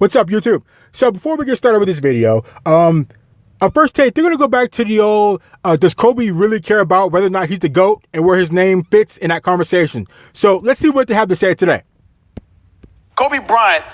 What's up, YouTube? So before we get started with this video, our first take, they're going to go back to the old, does Kobe really care about whether or not he's the GOAT and where his name fits in that conversation? So let's see what they have to say today. Kobe Bryant,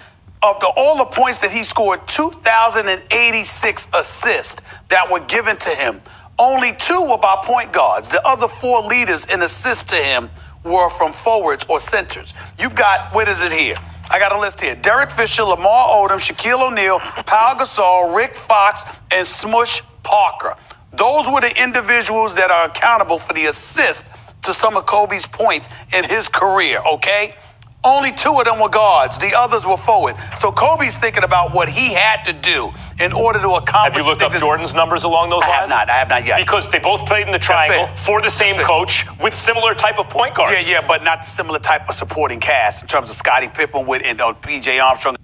of all the points that he scored, 2,086 assists that were given to him. Only 2 were by point guards. The other 4 leaders in assists to him were from forwards or centers. You've got, what is it here? I got a list here. Derek Fisher, Lamar Odom, Shaquille O'Neal, Pau Gasol, Rick Fox, and Smush Parker. Those were the individuals that are accountable for the assist to some of Kobe's points in his career, okay? Only 2 of them were guards. The others were forward. So Kobe's thinking about what he had to do in order to accomplish. Have you looked up Jordan's numbers along those lines? I have not yet. Because they both played in the triangle for the same coach with similar type of point guards. Yeah, but not the similar type of supporting cast in terms of Scottie Pippen and P.J. Armstrong.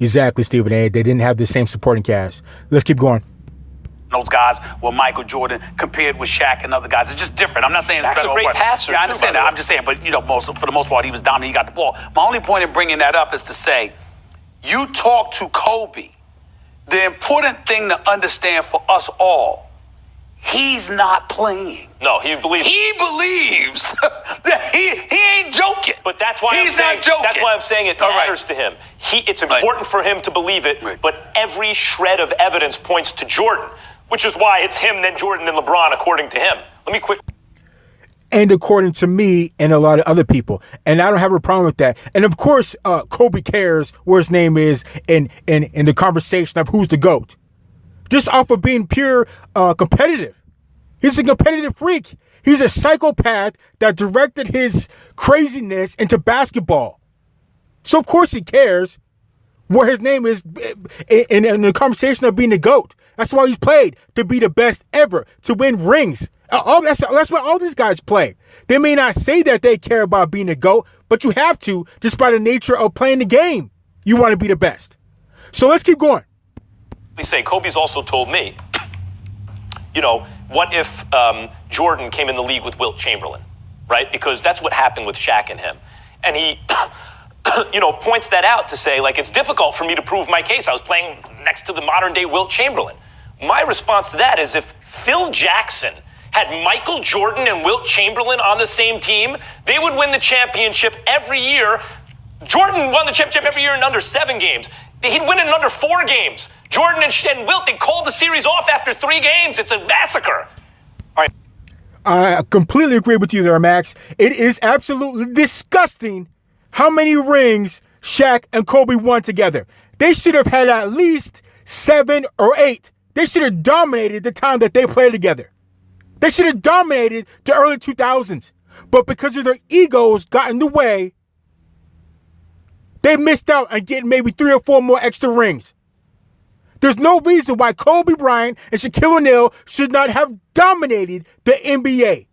Exactly, Stephen A. They didn't have the same supporting cast. Let's keep going. Those guys were Michael Jordan compared with Shaq and other guys. It's just different. I'm not saying that's a great passer. Yeah, I understand that. I'm just saying, but for the most part, he was dominant. He got the ball. My only point in bringing that up is to say, you talk to Kobe. The important thing to understand for us all, he's not playing. No, he believes that he ain't joking. But that's why he's not joking. That's why I'm saying it matters to him. It's important for him to believe it, but every shred of evidence points to Jordan, which is why it's him, then Jordan, then LeBron, according to him. Let me quick. And according to me and a lot of other people. And I don't have a problem with that. And of course, Kobe cares where his name is in the conversation of who's the GOAT. Just off of being pure competitive. He's a competitive freak. He's a psychopath that directed his craziness into basketball. So of course he cares where his name is in the conversation of being the GOAT. That's why he's played, to be the best ever, to win rings. That's what all these guys play. They may not say that they care about being the GOAT, but you have to, just by the nature of playing the game. You want to be the best. So let's keep going. Say, Kobe's also told me, what if Jordan came in the league with Wilt Chamberlain, right? Because that's what happened with Shaq and him. And he, points that out to say, it's difficult for me to prove my case. I was playing next to the modern-day Wilt Chamberlain. My response to that is if Phil Jackson had Michael Jordan and Wilt Chamberlain on the same team, they would win the championship every year. Jordan won the championship every year in under 7 games. He'd win it in under 4 games. Jordan and Wilt, they called the series off after 3 games. It's a massacre. All right. I completely agree with you there, Max. It is absolutely disgusting how many rings Shaq and Kobe won together. They should have had at least 7 or 8. They should have dominated the time that they played together. They should have dominated the early 2000s. But because of their egos got in the way, they missed out on getting maybe 3 or 4 more extra rings. There's no reason why Kobe Bryant and Shaquille O'Neal should not have dominated the NBA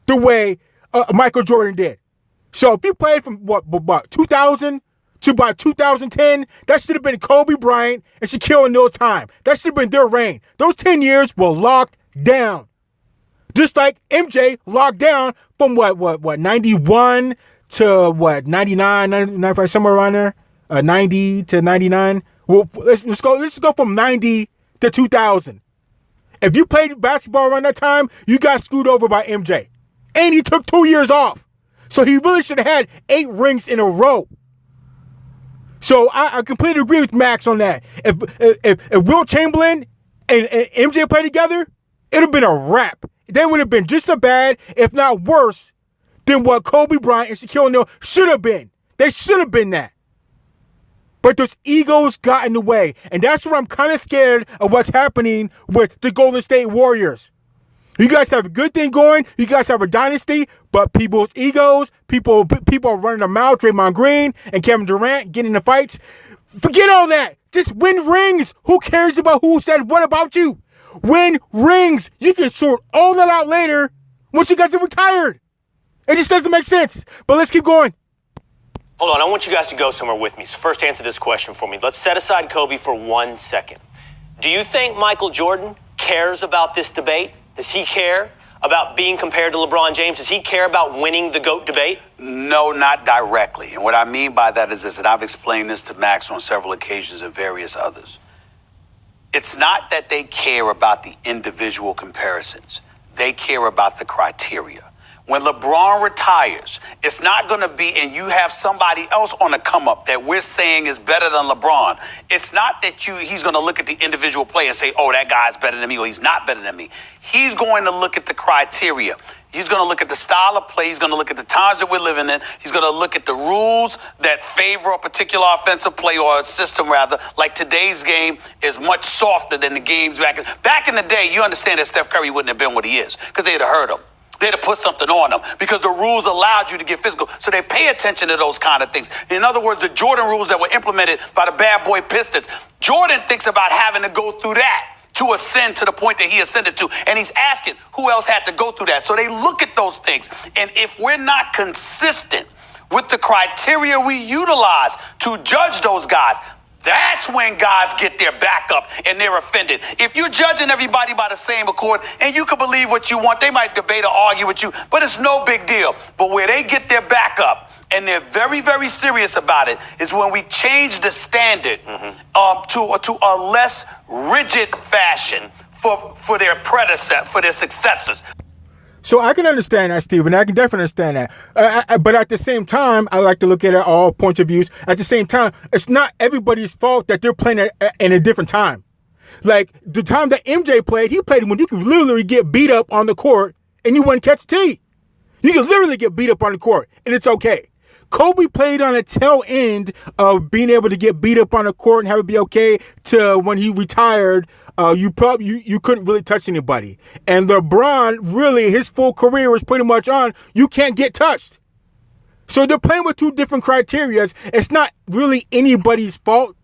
the way Michael Jordan did. So if you played from what 2000 to about 2010, that should have been Kobe Bryant and Shaquille O'Neal time. That should have been their reign. Those 10 years were locked down. Just like MJ locked down from what 91 to 99, 95, somewhere around there, 90 to 99. Well, let's go from 90 to 2000. If you played basketball around that time, you got screwed over by MJ, and he took 2 years off. So he really should have had 8 rings in a row. So I completely agree with Max on that. If Wilt Chamberlain and MJ played together, it would have been a wrap. They would have been just as bad, if not worse, than what Kobe Bryant and Shaquille O'Neal should have been. They should have been that. But those egos got in the way. And that's what I'm kind of scared of what's happening with the Golden State Warriors. You guys have a good thing going. You guys have a dynasty. But people's egos, people are running their mouth. Draymond Green and Kevin Durant getting into fights. Forget all that. Just win rings. Who cares about who said what about you? Win rings. You can sort all that out later once you guys are retired. It just doesn't make sense. But let's keep going. Hold on, I want you guys to go somewhere with me. So first answer this question for me. Let's set aside Kobe for 1 second. Do you think Michael Jordan cares about this debate? Does he care about being compared to LeBron James? Does he care about winning the GOAT debate? No, not directly. And what I mean by that is this, and I've explained this to Max on several occasions and various others. It's not that they care about the individual comparisons. They care about the criteria. When LeBron retires, it's not going to be, and you have somebody else on the come up that we're saying is better than LeBron. It's not that he's going to look at the individual player and say, oh, that guy's better than me, or he's not better than me. He's going to look at the criteria. He's going to look at the style of play. He's going to look at the times that we're living in. He's going to look at the rules that favor a particular offensive play, or a system rather. Like today's game is much softer than the games back in the day. You understand that Steph Curry wouldn't have been what he is because they'd have hurt him. They'd have put something on them because the rules allowed you to get physical. So they pay attention to those kind of things. In other words, the Jordan rules that were implemented by the bad boy Pistons, Jordan thinks about having to go through that to ascend to the point that he ascended to. And he's asking who else had to go through that. So they look at those things. And if we're not consistent with the criteria we utilize to judge those guys, that's when guys get their back up and they're offended. If you're judging everybody by the same accord, and you can believe what you want, they might debate or argue with you, but it's no big deal. But where they get their back up, and they're very, very serious about it, is when we change the standard to a less rigid fashion for their for their successors. So I can understand that, Stephen. I can definitely understand that. But at the same time, I like to look at it all points of views. At the same time, it's not everybody's fault that they're playing in a different time. Like the time that MJ played, he played when you could literally get beat up on the court and you wouldn't catch T. You could literally get beat up on the court and it's okay. Kobe played on a tail end of being able to get beat up on the court and have it be okay to when he retired. You couldn't really touch anybody. And LeBron, really, his full career was pretty much on, you can't get touched. So they're playing with two different criteria. It's not really anybody's fault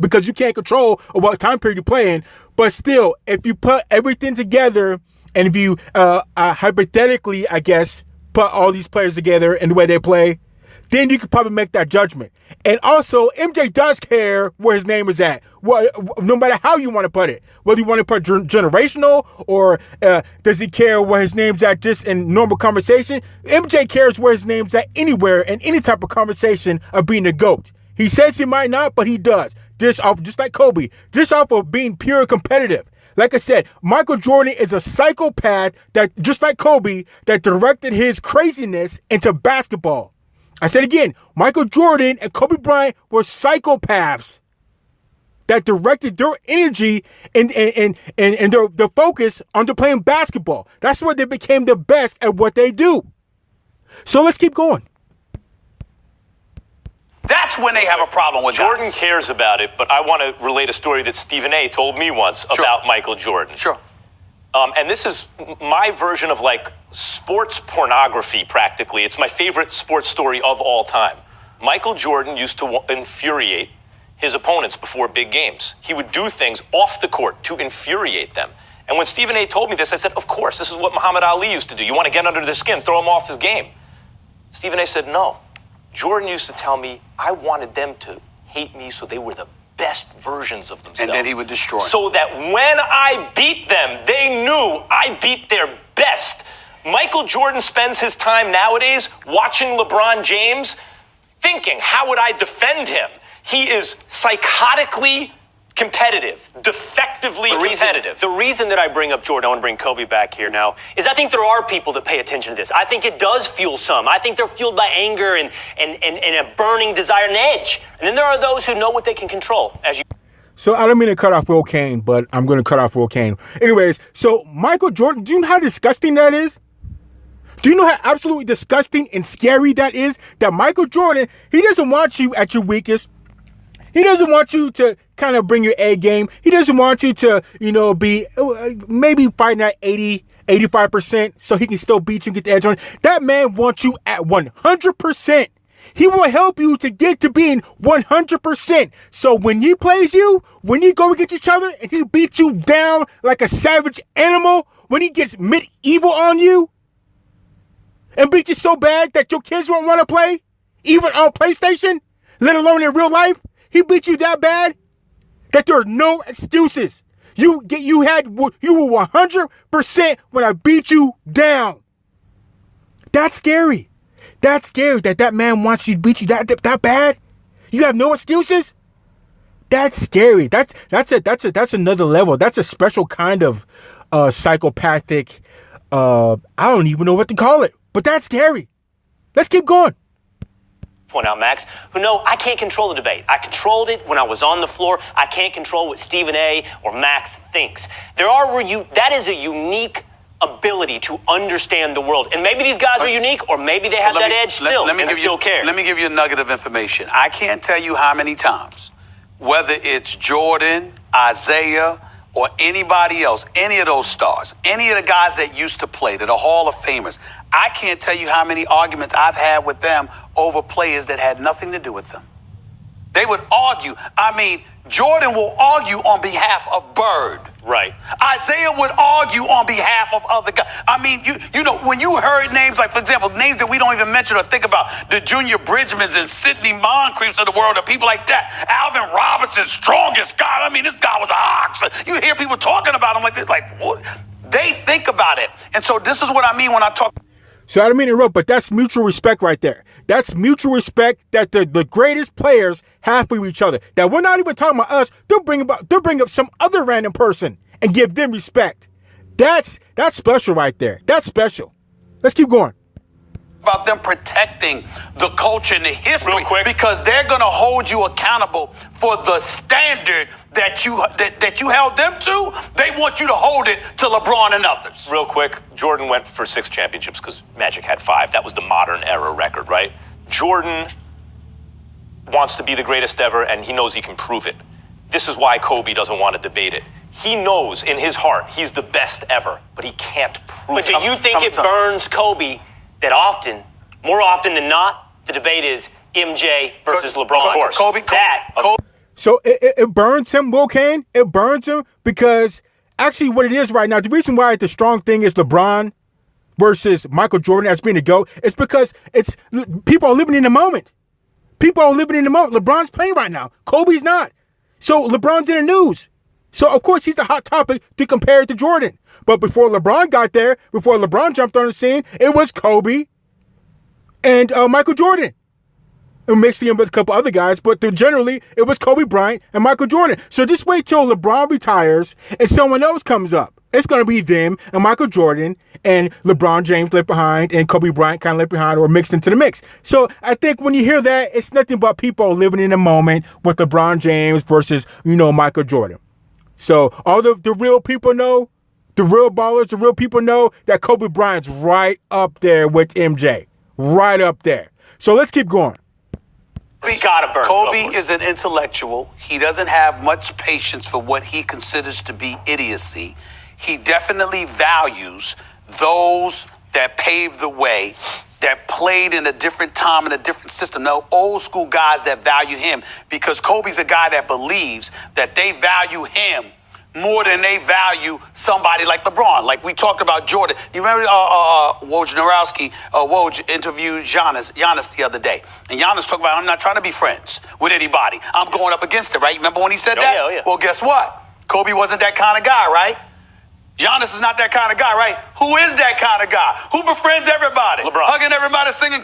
because you can't control what time period you're playing. But still, if you put everything together and if you hypothetically, I guess, put all these players together and the way they play, then you could probably make that judgment. And also, MJ does care where his name is at, no matter how you want to put it. Whether you want to put generational or does he care where his name's at just in normal conversation. MJ cares where his name's at anywhere in any type of conversation of being a GOAT. He says he might not, but he does. Just like Kobe, just off of being pure competitive. Like I said, Michael Jordan is a psychopath that, just like Kobe, that directed his craziness into basketball. I said again, Michael Jordan and Kobe Bryant were psychopaths that directed their energy and their focus onto playing basketball. That's where they became the best at what they do. So let's keep going. That's when they have a problem with Jordan guys. cares about it, but I want to relate a story that Stephen A. told me once about Michael Jordan. Sure. And this is my version of like sports pornography, practically. It's my favorite sports story of all time. Michael Jordan used to infuriate his opponents before big games. He would do things off the court to infuriate them. And when Stephen A. told me this, I said, of course, this is what Muhammad Ali used to do. You want to get under their skin, throw him off his game. Stephen A. said, no. Jordan used to tell me I wanted them to hate me so they were the best versions of themselves. And then he would destroy them. So that when I beat them, they knew I beat their best. Michael Jordan spends his time nowadays watching LeBron James, thinking, how would I defend him? He is psychotically competitive, defectively competitive. The reason that I bring up Jordan, I want to bring Kobe back here now, is I think there are people that pay attention to this. I think it does fuel some. I think they're fueled by anger and a burning desire and edge. And then there are those who know what they can control. So I don't mean to cut off Will Kane, but I'm going to cut off Will Kane. Anyways, so Michael Jordan, do you know how disgusting that is? Do you know how absolutely disgusting and scary that is? That Michael Jordan, he doesn't want you at your weakest. He doesn't want you to kind of bring your A game. He doesn't want you to, be maybe fighting at 80, 85% so he can still beat you and get the edge on it. That man wants you at 100%. He will help you to get to being 100%. So when he plays you, when you go against each other and he beats you down like a savage animal, when he gets medieval on you and beats you so bad that your kids won't want to play, even on PlayStation, let alone in real life, he beat you that bad that there are no excuses. You were 100% when I beat you down. That's scary. That's scary that man wants you to beat you that bad. You have no excuses. That's scary. That's another level. That's a special kind of psychopathic. I don't even know what to call it, but that's scary. Let's keep going. Point out, Max, who know I can't control the debate. I controlled it when I was on the floor. I can't control what Stephen A. or Max thinks. That is a unique ability to understand the world. And maybe these guys are unique, or maybe they have that edge still and still care. Let me give you a nugget of information. I can't tell you how many times, whether it's Jordan, Isaiah, or anybody else, any of those stars, any of the guys that used to play, that are Hall of Famers, I can't tell you how many arguments I've had with them over players that had nothing to do with them. They would argue. I mean, Jordan will argue on behalf of Bird. Right. Isaiah would argue on behalf of other guys. I mean, you know, when you heard names like, for example, names that we don't even mention or think about, the Junior Bridgmans and Sidney Moncriefs of the world, and people like that. Alvin Robinson's strongest guy. I mean, this guy was an ox. You hear people talking about him like this, like, what? They think about it. And so this is what I mean when I talk. So I don't mean to interrupt, but that's mutual respect right there. That's mutual respect that the greatest players have for each other. That we're not even talking about us. They'll bring up some other random person and give them respect. That's special right there. That's special. Let's keep going. About them protecting the culture and the history, Real quick, because they're going to hold you accountable for the standard that you held them to. They want you to hold it to LeBron and others. Real quick, Jordan went for 6 championships because Magic had 5. That was the modern era record, right? Jordan wants to be the greatest ever, and he knows he can prove it. This is why Kobe doesn't want to debate it. He knows in his heart he's the best ever, but he can't prove it. But do you think it burns Kobe that more often than not, the debate is MJ versus LeBron? Of course. Kobe. So it burns him, Will Kane. It burns him because actually what it is right now, the reason why the strong thing is LeBron versus Michael Jordan as being the GOAT, it's because people are living in the moment. People are living in the moment. LeBron's playing right now. Kobe's not. So LeBron's in the news. So, of course, he's the hot topic to compare it to Jordan. But before LeBron got there, before LeBron jumped on the scene, it was Kobe and Michael Jordan. And mixing him with a couple other guys, but generally, it was Kobe Bryant and Michael Jordan. So just wait till LeBron retires and someone else comes up. It's going to be them and Michael Jordan and LeBron James left behind and Kobe Bryant kind of left behind or mixed into the mix. So I think when you hear that, it's nothing but people living in the moment with LeBron James versus, Michael Jordan. So all the real people know, the real ballers, the real people know that Kobe Bryant's right up there with MJ. Right up there. So let's keep going. Kobe is an intellectual. He doesn't have much patience for what he considers to be idiocy. He definitely values those that paved the way, that played in a different time in a different system. No old school guys that value him, because Kobe's a guy that believes that they value him more than they value somebody like LeBron. Like we talked about Jordan. You remember Woj interviewed Giannis the other day. And Giannis talked about, I'm not trying to be friends with anybody. I'm going up against it, right? Remember when he said that? Yeah. Well, guess what? Kobe wasn't that kind of guy, right? Giannis is not that kind of guy, right? Who is that kind of guy? Who befriends everybody? LeBron. Hugging everybody, singing.